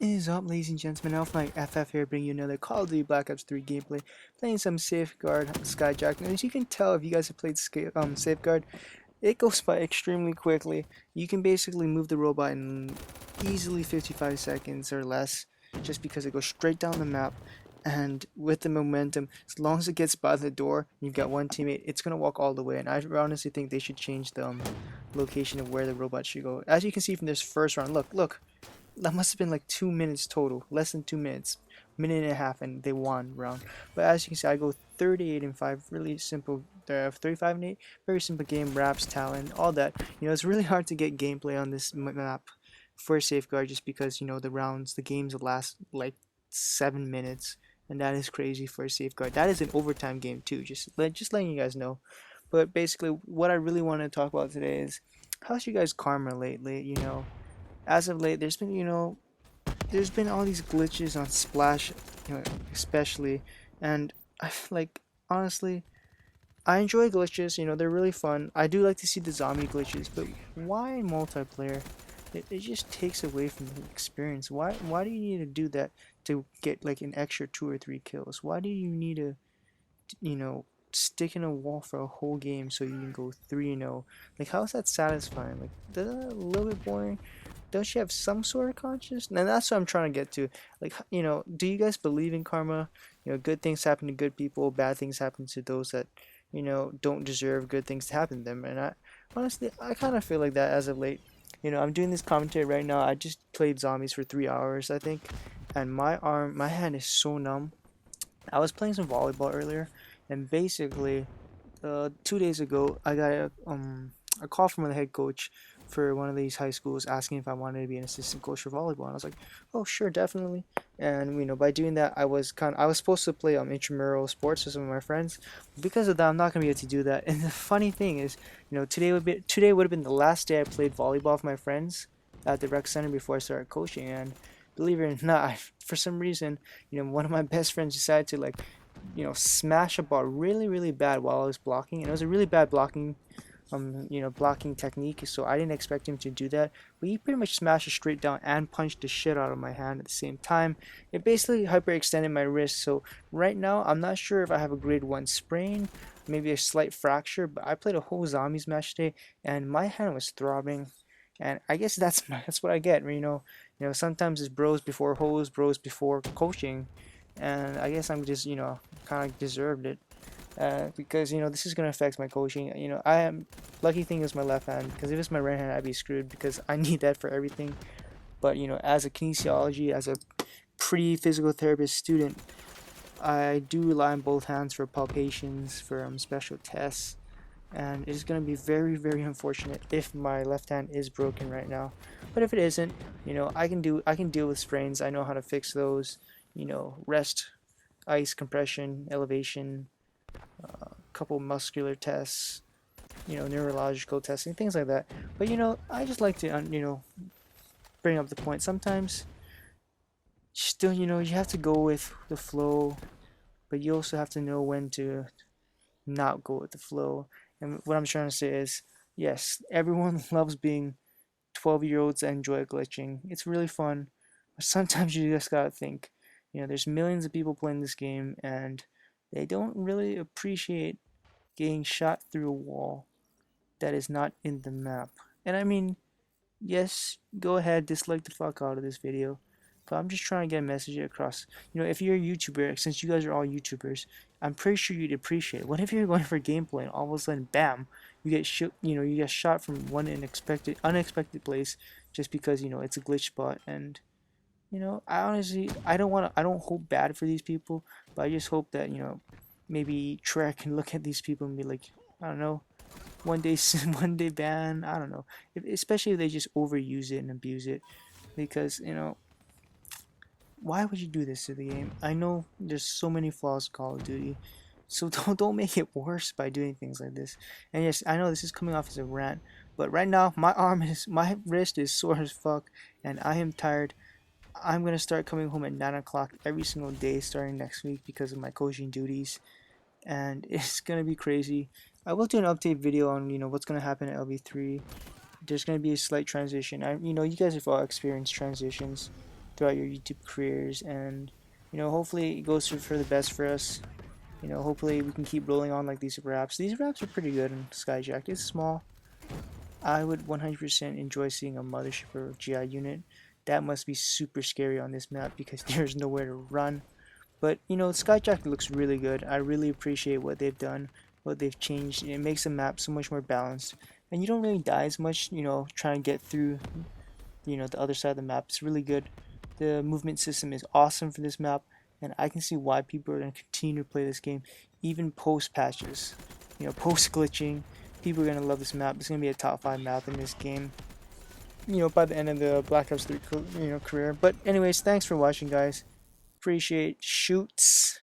Is up, ladies and gentlemen? Alpha Mike FF here, bringing you another Call of Duty Black Ops 3 gameplay, playing some Safeguard Skyjacked. And as you can tell, if you guys have played Safeguard, it goes by extremely quickly. You can basically move the robot in easily 55 seconds or less, just because it goes straight down the map. And with the momentum, as long as it gets by the door, you've got one teammate, it's gonna walk all the way. And I honestly think they should change the location of where the robot should go. As you can see from this first round, look, that must have been like 2 minutes total, less than 2 minutes, minute and a half, and they won round. But as you can see, I go 38 and 5, really simple. 35 and 8, very simple game, wraps, talent, all that. It's really hard to get gameplay on this map for Safeguard, just because the games will last like 7 minutes, and that is crazy for Safeguard. That is an overtime game too. Just letting you guys know. But basically, what I really want to talk about today is how's you guys karma lately. As of late, there's been all these glitches on Splash, especially, and honestly, I enjoy glitches. They're really fun. I do like to see the zombie glitches, but why in multiplayer? It just takes away from the experience. Why do you need to do that to get like an extra 2 or 3 kills? Why do you need to, you know, stick in a wall for a whole game so you can go 3-0? Like, how is that satisfying? Like, isn't that a little bit boring? Don't you have some sort of conscience? And that's what I'm trying to get to. Like, do you guys believe in karma? Good things happen to good people, bad things happen to those that, don't deserve good things to happen to them. And I kind of feel like that as of late. I'm doing this commentary right now. I just played zombies for 3 hours, I think, and my hand is so numb. I was playing some volleyball earlier, and basically, 2 days ago, I got a call from the head coach for one of these high schools asking if I wanted to be an assistant coach for volleyball. And I was like, oh sure, definitely. And by doing that, I was supposed to play intramural sports with some of my friends. Because of that, I'm not gonna be able to do that. And the funny thing is, today would have been the last day I played volleyball with my friends at the rec center before I started coaching. And believe it or not, for some reason, one of my best friends decided to smash a ball really, really bad while I was blocking, and it was a really bad blocking technique, so I didn't expect him to do that. But he pretty much smashed it straight down and punched the shit out of my hand at the same time. It basically hyperextended my wrist, so right now I'm not sure if I have a grade 1 sprain, maybe a slight fracture, but I played a whole zombies match today, and my hand was throbbing. And I guess that's what I get. Sometimes it's bros before hoes, bros before coaching, and I guess I'm just kind of deserved it. Because this is gonna affect my coaching. I am lucky thing is my left hand, because if it's my right hand, I'd be screwed because I need that for everything. But as a kinesiology, as a pre-physical therapist student, I do rely on both hands for palpations, for special tests, and it's gonna be very, very unfortunate if my left hand is broken right now. But if it isn't, I can deal with sprains. I know how to fix those. Rest, ice compression, elevation, couple muscular tests, neurological testing, things like that. But I just like to bring up the point. Sometimes, still, you have to go with the flow, but you also have to know when to not go with the flow. And what I'm trying to say is, yes, everyone loves being 12-year-olds that enjoy glitching. It's really fun, but sometimes you just gotta think. There's millions of people playing this game, and they don't really appreciate getting shot through a wall that is not in the map. And I mean, yes, go ahead, dislike the fuck out of this video, but I'm just trying to get a message across. If you're a YouTuber, since you guys are all YouTubers, I'm pretty sure you'd appreciate it. What if you're going for gameplay and all of a sudden, bam, you get you get shot from one unexpected place just because it's a glitch spot. And I honestly, I don't hope bad for these people, but I just hope that maybe Trek can look at these people and be like, I don't know, one day one day ban. I don't know, especially if they just overuse it and abuse it, because why would you do this to the game? I know there's so many flaws in Call of Duty, so don't make it worse by doing things like this. And yes, I know this is coming off as a rant, but right now my wrist is sore as fuck, and I am tired. I'm gonna start coming home at 9 o'clock every single day starting next week because of my coaching duties, and it's gonna be crazy. I will do an update video on what's gonna happen at LV3. There's gonna be a slight transition. You guys have all experienced transitions. throughout your YouTube careers, and hopefully it goes for the best for us. Hopefully we can keep rolling on like these wraps. These wraps are pretty good in Skyjacked. It's small. I would 100% enjoy seeing a mothership or GI unit. That must be super scary on this map because there's nowhere to run. But Skyjack looks really good. I really appreciate what they've done, what they've changed. It makes the map so much more balanced, and you don't really die as much. Trying to get through the other side of the map. It's really good. The movement system is awesome for this map, and I can see why people are going to continue to play this game, even post patches. Post glitching, people are going to love this map. It's going to be a top 5 map in this game. By the end of the Black Ops 3 career. But anyways, thanks for watching, guys. Appreciate shoots.